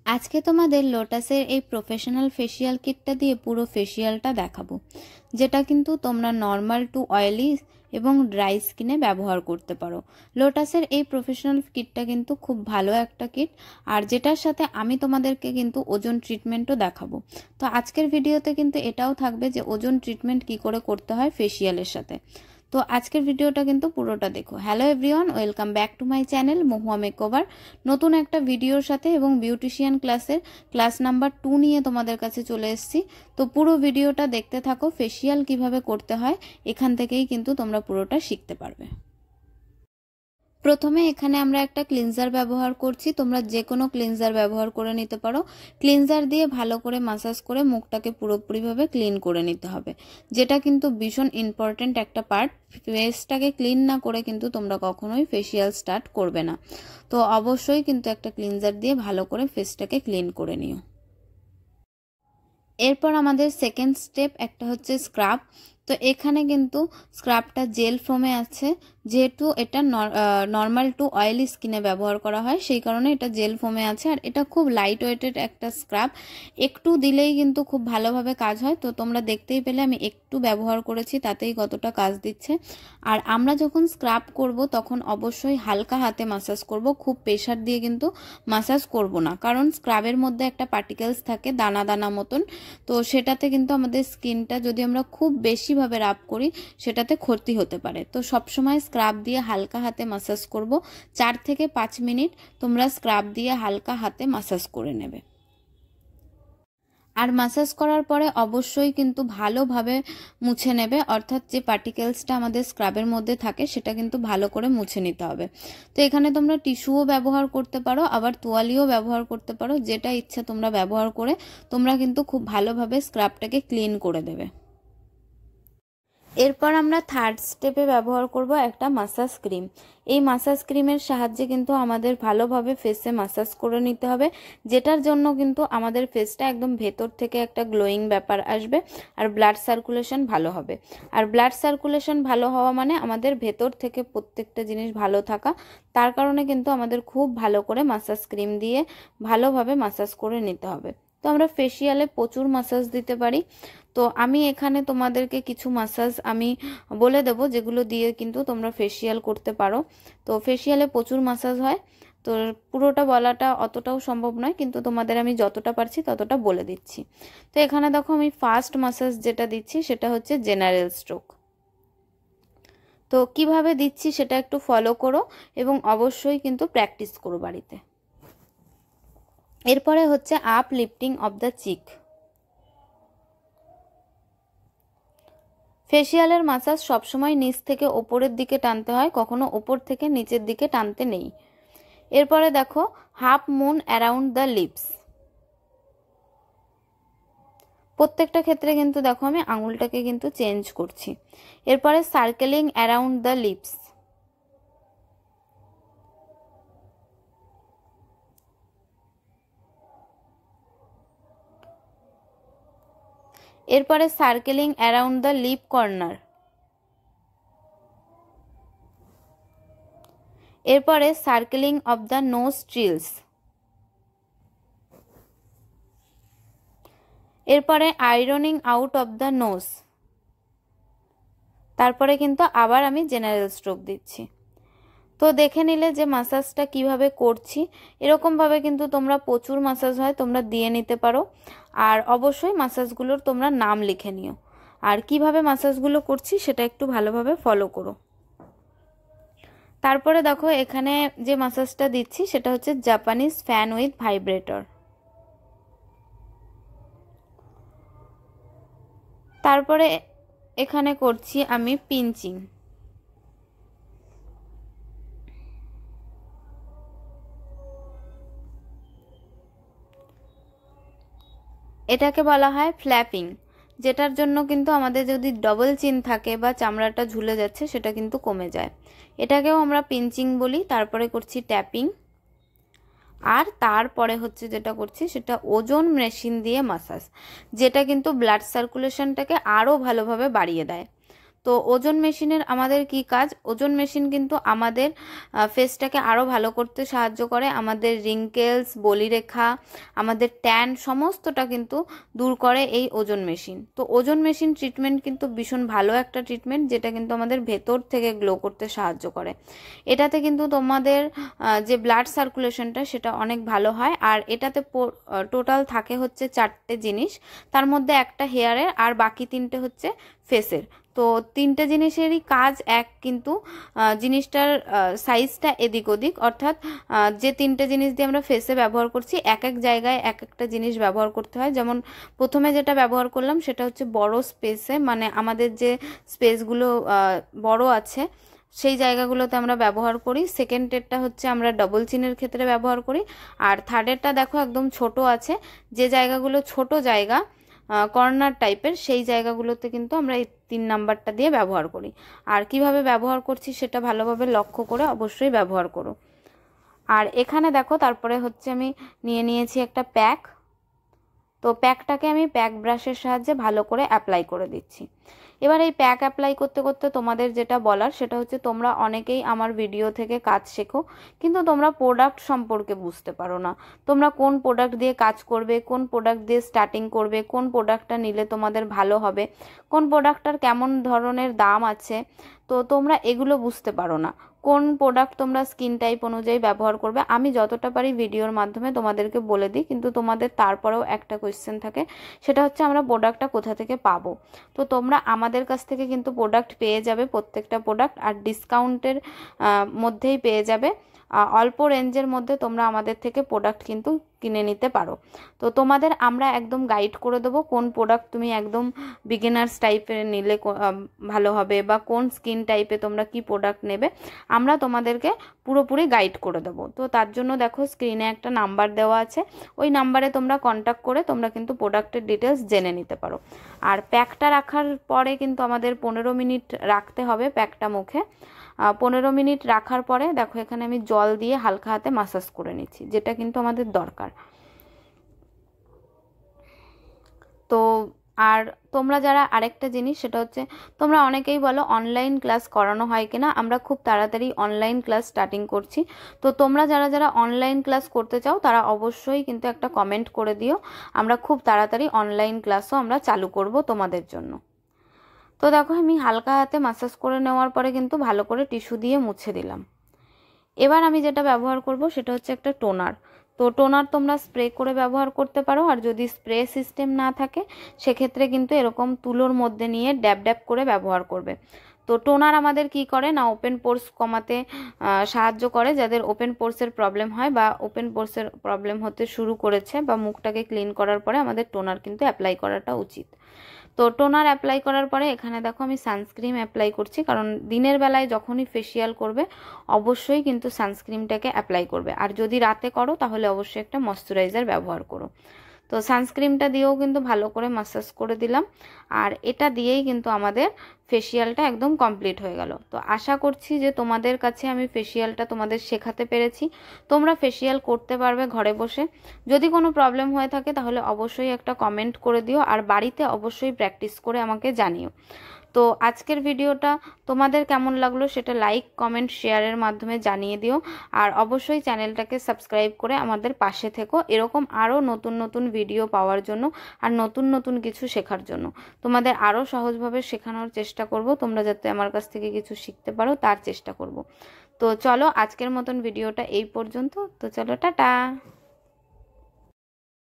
আজকে তোমাদের লোটাসের এই প্রফেশনাল ফেসিয়াল কিটটা দিয়ে পুরো ফেসিয়ালটা দেখাবো, যেটা কিন্তু তোমরা নর্মাল টু অয়েলি এবং ড্রাই স্কিনে ব্যবহার করতে পারো। লোটাসের এই প্রফেশনাল কিটটা কিন্তু খুব ভালো একটা কিট, আর যেটার সাথে আমি তোমাদেরকে কিন্তু ওজন ট্রিটমেন্টও দেখাবো। তো আজকের ভিডিওতে কিন্তু এটাও থাকবে যে ওজন ট্রিটমেন্ট কি করে করতে হয় ফেসিয়ালের সাথে। তো আজকের ভিডিওটা কিন্তু পুরোটা দেখো। Hello everyone, welcome back to my channel Mahua makeover. নতুন একটা ভিডিওর সাথে এবং বিউটিশিয়ান ক্লাসের ক্লাস নাম্বার 2 নিয়ে তোমাদের কাছে চলে এসেছি। তো পুরো ভিডিওটা দেখতে থাকো। ফেসিয়াল কিভাবে করতে হয় এখান থেকেই কিন্তু তোমরা পুরোটা শিখতে পারবে। প্রথমে এখানে আমরা একটা ক্লিনজার ব্যবহার করছি, তোমরা যে কোনো ক্লিনজার ব্যবহার করে নিতে পারো। ক্লিনজার দিয়ে ভালো করে মাসাজ করে মুখটাকে পুরোপুরিভাবে ক্লিন করে নিতে হবে, যেটা কিন্তু ভীষণ ইম্পর্টেন্ট একটা পার্ট। ফেসটাকে ক্লিন না করে কিন্তু তোমরা কখনোই ফেসিয়াল স্টার্ট করবে না। তো অবশ্যই কিন্তু একটা ক্লিনজার দিয়ে ভালো করে ফেসটাকে ক্লিন করে নিও। এরপর আমাদের সেকেন্ড স্টেপ একটা হচ্ছে স্ক্রাব। তো এখানে কিন্তু স্ক্রাবটা জেল ফোমে আছে, যেহেতু এটা নর্মাল টু অয়েলি স্কিনে ব্যবহার করা হয় সেই কারণে এটা জেল ফোমে আছে। আর এটা খুব লাইট ওয়েটেড একটা স্ক্রাব, একটু দিলেই কিন্তু খুব ভালোভাবে কাজ হয়। তো তোমরা দেখতেই পেলে আমি একটু ব্যবহার করেছি, তাতেই কতটা কাজ দিচ্ছে। আর আমরা যখন স্ক্রাব করব তখন অবশ্যই হালকা হাতে মাসাজ করব, খুব প্রেশার দিয়ে কিন্তু মাসাজ করব না, কারণ স্ক্রাবের মধ্যে একটা পার্টিকেলস থাকে দানা দানা মতন। তো সেটাতে কিন্তু আমাদের স্কিনটা যদি আমরা খুব বেশিভাবে রাব করি সেটাতে ক্ষতি হতে পারে। তো সবসময় স্ক্রাব দিয়ে হালকা হাতে মাসাজ করব। 4 থেকে 5 মিনিট তোমরা স্ক্রাব দিয়ে হালকা হাতে মাসাজ করে নেবে। আর মাসাজ করার পরে অবশ্যই কিন্তু ভালোভাবে মুছে নেবে, অর্থাৎ যে পার্টিকেলসটা আমাদের স্ক্রাবের মধ্যে থাকে সেটা কিন্তু ভালো করে মুছে নিতে হবে। তো এখানে তোমরা টিস্যুও ব্যবহার করতে পারো, আবার তোয়ালিও ব্যবহার করতে পারো, যেটা ইচ্ছা তোমরা ব্যবহার করে তোমরা কিন্তু খুব ভালোভাবে স্ক্রাবটাকে ক্লিন করে দেবে। এরপর আমরা থার্ড স্টেপে ব্যবহার করব একটা মাসাজ ক্রিম। এই মাসাজ ক্রিমের সাহায্যে কিন্তু আমাদের ভালোভাবে ফেসে মাসাজ করে নিতে হবে, যেটার জন্য কিন্তু আমাদের ফেসটা একদম ভেতর থেকে একটা গ্লোয়িং ব্যাপার আসবে, আর ব্লাড সার্কুলেশন ভালো হবে। আর ব্লাড সার্কুলেশন ভালো হওয়া মানে আমাদের ভেতর থেকে প্রত্যেকটা জিনিস ভালো থাকা। তার কারণে কিন্তু আমাদের খুব ভালো করে মাসাজ ক্রিম দিয়ে ভালোভাবে মাসাজ করে নিতে হবে। তো আমরা ফেসিয়ালে প্রচুর মাসাজ দিতে পারি। তো আমি এখানে তোমাদেরকে কিছু মাসাজ আমি বলে দেব, যেগুলো দিয়ে কিন্তু তোমরা ফেসিয়াল করতে পারো। তো ফেসিয়ালে প্রচুর মাসাজ হয়, তো পুরোটা বলাটা অতটাও সম্ভব নয়, কিন্তু তোমাদের আমি যতটা পারছি ততটা বলে দিচ্ছি। তো এখানে দেখো আমি ফার্স্ট মাসাজ যেটা দিচ্ছি সেটা হচ্ছে জেনারেল স্ট্রোক। তো কিভাবে দিচ্ছি সেটা একটু ফলো করো এবং অবশ্যই কিন্তু প্র্যাকটিস করো বাড়িতে। এরপরে হচ্ছে up lifting of the cheek. ফেসিয়ালের মাসাজ সবসময় নিচ থেকে ওপরের দিকে টানতে হয়, কখনো ওপর থেকে নিচের দিকে টানতে নেই। এরপরে দেখো half moon around the lips. প্রত্যেকটা ক্ষেত্রে কিন্তু দেখো আমি আঙুলটাকে কিন্তু চেঞ্জ করছি। এরপরে সার্কেলিং অ্যারাউন্ড দ্য লিপস। এরপরে circling around the lip corner. এরপরে circling of the nostrils. এরপরে ironing out of the nose. তারপরে কিন্তু আবার আমি জেনারেল স্ট্রোক দিচ্ছি। তো দেখে নিলে যে মাসাজটা কিভাবে করছি, এরকমভাবে কিন্তু তোমরা প্রচুর মাসাজ হয় তোমরা দিয়ে নিতে পারো। আর অবশ্যই মাসাজগুলোর তোমরা নাম লিখে নিও, আর কিভাবে মাসাজগুলো করছি সেটা একটু ভালোভাবে ফলো করো। তারপরে দেখো এখানে যে মাসাজটা দিচ্ছি সেটা হচ্ছে জাপানিজ ফ্যান উইথ ভাইব্রেটর। তারপরে এখানে করছি আমি পিঞ্চিং। এটাকে বলা হয় ফ্ল্যাপিং, যেটার জন্য কিন্তু আমাদের যদি ডবল চিন থাকে বা চামড়াটা ঝুলে যাচ্ছে সেটা কিন্তু কমে যায়। এটাকেও আমরা পিঞ্চিং বলি। তারপরে করছি ট্যাপিং, আর তারপরে হচ্ছে যেটা করছি সেটা ওজন মেশিন দিয়ে মাসাজ, যেটা কিন্তু ব্লাড সার্কুলেশনটাকে আরও ভালোভাবে বাড়িয়ে দেয়। তো ওজন মেশিনের আমাদের কি কাজ, ওজন মেশিন কিন্তু আমাদের ফেসটাকে আরও ভালো করতে সাহায্য করে, আমাদের রিঙ্কেলস, বলিরেখা, আমাদের ট্যান সমস্তটা কিন্তু দূর করে এই ওজন মেশিন। তো ওজন মেশিন ট্রিটমেন্ট কিন্তু ভীষণ ভালো একটা ট্রিটমেন্ট, যেটা কিন্তু আমাদের ভেতর থেকে গ্লো করতে সাহায্য করে। এটাতে কিন্তু তোমাদের যে ব্লাড সার্কুলেশনটা সেটা অনেক ভালো হয়। আর এটাতে টোটাল থাকে হচ্ছে 4টে জিনিস, তার মধ্যে একটা হেয়ারের আর বাকি 3টে হচ্ছে ফেসের। তো 3টে জিনিসেরই কাজ এক, কিন্তু জিনিসটার সাইজটা এদিক ওদিক, অর্থাৎ যে 3টে জিনিস দিয়ে আমরা ফেসে ব্যবহার করছি এক এক জায়গায় এক একটা জিনিস ব্যবহার করতে হয়। যেমন প্রথমে যেটা ব্যবহার করলাম সেটা হচ্ছে বড় স্পেসে, মানে আমাদের যে স্পেসগুলো বড় আছে সেই জায়গাগুলোতে আমরা ব্যবহার করি। সেকেন্ডেরটা হচ্ছে আমরা ডবল চিনের ক্ষেত্রে ব্যবহার করি। আর থার্ডেরটা দেখো একদম ছোট আছে, যে জায়গাগুলো ছোট জায়গা কর্নার টাইপের, সেই জায়গাগুলোতে কিন্তু আমরা এই 3 নাম্বারটা দিয়ে ব্যবহার করি। আর কিভাবে ব্যবহার করছি সেটা ভালোভাবে লক্ষ্য করে অবশ্যই ব্যবহার করো। আর এখানে দেখো তারপরে হচ্ছে আমি নিয়ে নিয়েছি একটা প্যাক। তো প্যাকটাকে আমি প্যাক ব্রাশের সাহায্যে ভালো করে অ্যাপ্লাই করে দিচ্ছি। এবার এই প্যাক অ্যাপ্লাই করতে করতে তোমাদের যেটা বলার সেটা হচ্ছে, তোমরা অনেকেই আমার ভিডিও থেকে কাজ শেখো, কিন্তু তোমরা প্রোডাক্ট সম্পর্কে বুঝতে পারো না। তোমরা কোন প্রোডাক্ট দিয়ে কাজ করবে, কোন প্রোডাক্ট দিয়ে স্টার্টিং করবে, কোন প্রোডাক্টটা নিলে তোমাদের ভালো হবে, কোন প্রোডাক্টটার কেমন ধরনের দাম আছে, তো তোমরা এগুলো বুঝতে পারো না। কোন প্রোডাক্ট তোমরা স্কিন টাইপ অনুযায়ী ব্যবহার করবে আমি যতটা পারি ভিডিওর মাধ্যমে তোমাদেরকে বলে দিই, কিন্তু তোমাদের তারপরেও একটা কোয়েশ্চেন থাকে, সেটা হচ্ছে আমরা প্রোডাক্টটা কোথা থেকে পাবো। তো তোমরা আমাদের কাছ থেকে কিন্তু প্রোডাক্ট পেয়ে যাবে, প্রত্যেকটা প্রোডাক্ট, আর ডিসকাউন্টের মধ্যেই পেয়ে যাবে। অল্প রেঞ্জের মধ্যে তোমরা আমাদের থেকে প্রোডাক্ট কিন্তু কিনে নিতে পারো। তো তোমাদের আমরা একদম গাইড করে দেবো কোন প্রোডাক্ট তুমি একদম বিগিনার্স টাইপের নিলে ভালো হবে, বা কোন স্কিন টাইপে তোমরা কি প্রোডাক্ট নেবে আমরা তোমাদেরকে পুরোপুরি গাইড করে দেবো। তো তার জন্য দেখো স্ক্রিনে একটা নাম্বার দেওয়া আছে, ওই নাম্বারে তোমরা কন্ট্যাক্ট করে তোমরা কিন্তু প্রোডাক্টের ডিটেলস জেনে নিতে পারো। আর প্যাকটা রাখার পরে কিন্তু আমাদের 15 মিনিট রাখতে হবে প্যাকটা মুখে। 15 মিনিট রাখার পরে দেখো এখানে আমি জল দিয়ে হালকা হাতে মাসাজ করে নিচ্ছি, যেটা কিন্তু আমাদের দরকার। তো আর তোমরা যারা আরেকটা জিনিস সেটা হচ্ছে, তোমরা অনেকেই বলো অনলাইন ক্লাস করানো হয় কিনা, আমরা খুব তাড়াতাড়ি অনলাইন ক্লাস স্টার্টিং করছি। তো তোমরা যারা যারা অনলাইন ক্লাস করতে চাও তারা অবশ্যই কিন্তু একটা কমেন্ট করে দিও, আমরা খুব তাড়াতাড়ি অনলাইন ক্লাসও আমরা চালু করব তোমাদের জন্য। তো দেখো আমি হালকা হাতে মাসাজ করে নেওয়ার পরে কিন্তু ভালো করে টিস্যু দিয়ে মুছে দিলাম। এবার আমি যেটা ব্যবহার করব সেটা হচ্ছে একটা টোনার। তো টোনার তোমরা স্প্রে করে ব্যবহার করতে পারো, আর যদি স্প্রে সিস্টেম না থাকে সেক্ষেত্রে কিন্তু এরকম তুলোর মধ্যে নিয়ে ড্যাব ড্যাব করে ব্যবহার করবে। তো টোনার আমাদের কি করে না, ওপেন পোর্স কমাতে সাহায্য করে, যাদের ওপেন পোর্সের প্রবলেম হয় বা ওপেন পোর্সের প্রবলেম হতে শুরু করেছে বা মুখটাকে ক্লিন করার পরে আমাদের টোনার কিন্তু অ্যাপ্লাই করাটা উচিত। তো টোনার অ্যাপ্লাই করার পরে এখানে দেখো আমি সানস্ক্রিন অ্যাপ্লাই করছি, কারণ দিনের বেলায় যখনই ফেসিয়াল করবে অবশ্যই কিন্তু সানস্ক্রিনটাকে অ্যাপ্লাই করবে, আর যদি রাতে করো তাহলে অবশ্যই একটা ময়শ্চারাইজার ব্যবহার করো। তো সানস্ক্রিনটা দিয়েও কিন্তু ভালো করে মাসাজ করে দিলাম, আর এটা দিয়েই কিন্তু আমাদের ফেসিয়ালটা একদম কমপ্লিট হয়ে গেল। তো আশা করছি যে তোমাদের কাছে আমি ফেসিয়ালটা তোমাদের শেখাতে পেরেছি, তোমরা ফেসিয়াল করতে পারবে ঘরে বসে। যদি কোনো প্রবলেম হয়ে থাকে তাহলে অবশ্যই একটা কমেন্ট করে দিও, আর বাড়িতে অবশ্যই প্র্যাকটিস করে আমাকে জানিও। তো আজকের ভিডিওটা তোমাদের কেমন লাগলো সেটা লাইক, কমেন্ট, শেয়ারের মাধ্যমে জানিয়ে দিও, আর অবশ্যই চ্যানেলটাকে সাবস্ক্রাইব করে আমাদের পাশে থেকো এরকম আরও নতুন নতুন ভিডিও পাওয়ার জন্য, আর নতুন নতুন কিছু শেখার জন্য। তোমাদের আরও সহজভাবে শেখানোর চেষ্টা করব, তোমরা যাতে আমার কাছ থেকে কিছু শিখতে পারো তার চেষ্টা করব। তো চলো আজকের মতন ভিডিওটা এই পর্যন্ত। তো চলো টাটা।